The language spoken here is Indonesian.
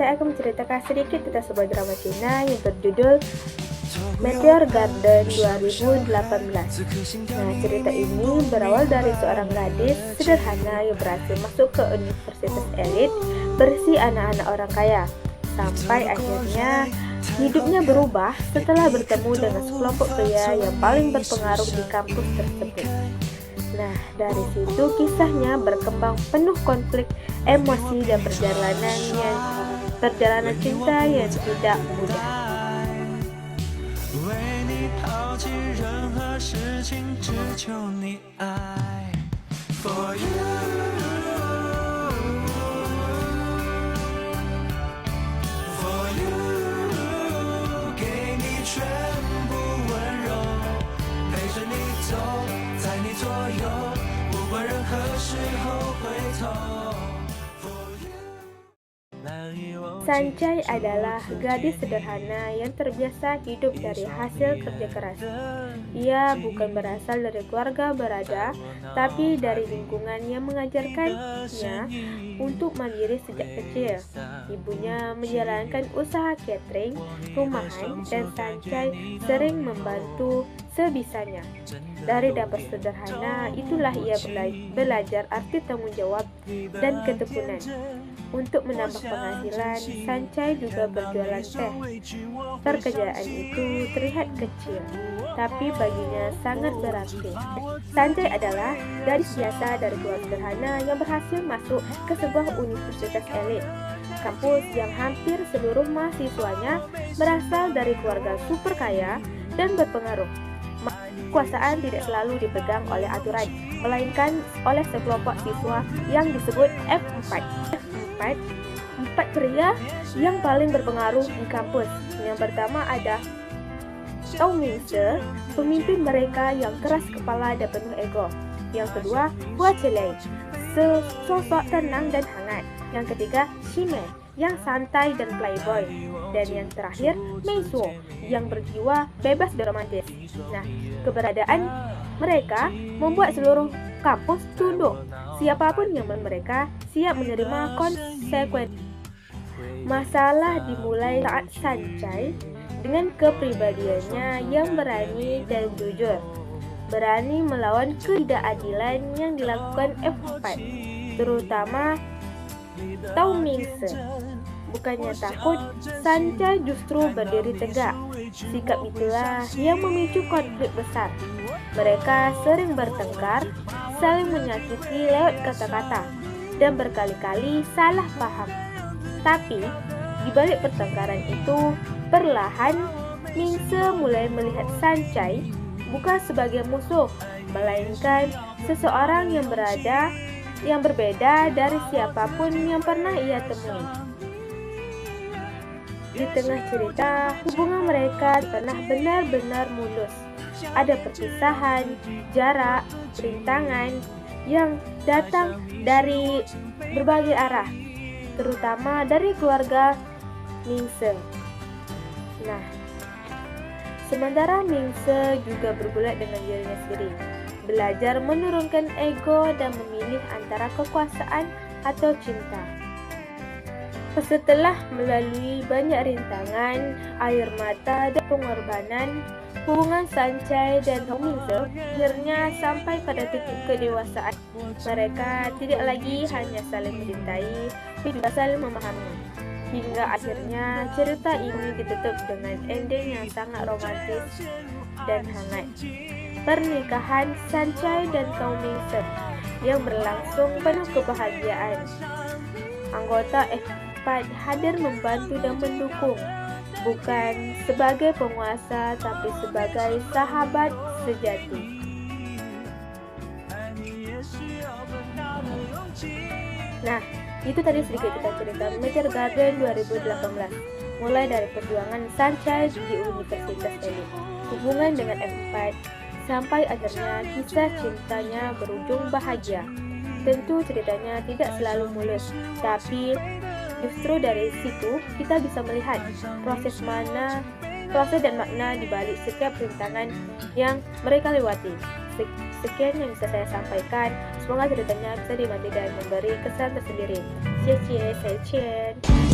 saya akan menceritakan sedikit tentang sebuah drama Cina yang berjudul Meteor Garden 2018. Nah, cerita ini berawal dari seorang gadis sederhana yang berhasil masuk ke universitas elit berisi anak-anak orang kaya. Sampai akhirnya hidupnya berubah setelah bertemu dengan sekelompok pria yang paling berpengaruh di kampus tersebut. Nah, dari situ kisahnya berkembang penuh konflik, emosi, dan perjalanan cinta yang tidak mudah. Sanjay adalah gadis sederhana yang terbiasa hidup dari hasil kerja keras. Ia bukan berasal dari keluarga berada, tapi dari lingkungan yang mengajarkannya untuk mandiri sejak kecil. Ibunya menjalankan usaha catering, rumahan, dan Sanjay sering membantu sebisanya. Dari dapur sederhana, itulah ia belajar arti tanggung jawab dan ketekunan. Untuk menambah penghasilan, Sanjay juga berjualan teh. Pekerjaan itu terlihat kecil, tapi baginya sangat berarti. Sanjay adalah gadis biasa dari keluarga sederhana yang berhasil masuk ke sebuah universitas elit, kampus yang hampir seluruh mahasiswanya berasal dari keluarga super kaya dan berpengaruh. Kekuasaan tidak selalu dipegang oleh aturan, melainkan oleh sekelompok siswa yang disebut F4. Empat pria yang paling berpengaruh di kampus. Yang pertama ada Tao Mingse, pemimpin mereka yang keras kepala dan penuh ego. Yang kedua, Hua Chelei, sosok tenang dan hangat. Yang ketiga, Shime, yang santai dan playboy. Dan yang terakhir, Mei Suo, yang berjiwa bebas dan romantis. Nah, keberadaan mereka membuat seluruh kampus tunduk. Siapapun yang mereka siap menerima konsekuensi. Masalah dimulai saat Sanjay dengan kepribadiannya yang berani dan jujur, berani melawan ketidakadilan yang dilakukan F4, terutama Tao Mingse. Bukannya takut, Sanjay justru berdiri tegak. Sikap itulah yang memicu konflik besar. Mereka sering bertengkar, saling menyakiti lewat kata-kata, dan berkali-kali salah paham. Tapi, di balik pertengkaran itu, perlahan Mingse mulai melihat Sanjay bukan sebagai musuh, melainkan seseorang yang berbeda dari siapapun yang pernah ia temui. Di tengah cerita, hubungan mereka pernah benar-benar mulus. Ada perpisahan, jarak, rintangan yang datang dari berbagai arah, terutama dari keluarga Mingse. Nah, sementara Mingse juga bergulat dengan dirinya sendiri, belajar menurunkan ego dan memilih antara kekuasaan atau cinta. Setelah melalui banyak rintangan, air mata, dan pengorbanan, hubungan Sanjay dan Tao Mingse akhirnya sampai pada titik kedewasaan. Mereka tidak lagi hanya saling mencintai, tapi juga saling memahami. Hingga akhirnya cerita ini ditutup dengan ending yang sangat romantis dan hangat. Pernikahan Sanjay dan Tao Mingse yang berlangsung penuh kebahagiaan. Anggota F4 hadir membantu dan mendukung, bukan sebagai penguasa tapi sebagai sahabat sejati. Nah, itu tadi sedikit kita cerita Meteor Garden 2018. Mulai dari perjuangan Sanjay di Universitas Elit, hubungan dengan F4, sampai akhirnya kisah cintanya berujung bahagia. Tentu ceritanya tidak selalu mulus, tapi justru dari situ kita bisa melihat proses dan makna di balik setiap rintangan yang mereka lewati. Sekian yang bisa saya sampaikan. Semoga ceritanya bisa dimengerti dan memberi kesan tersendiri. Cie-cie, saya Cien.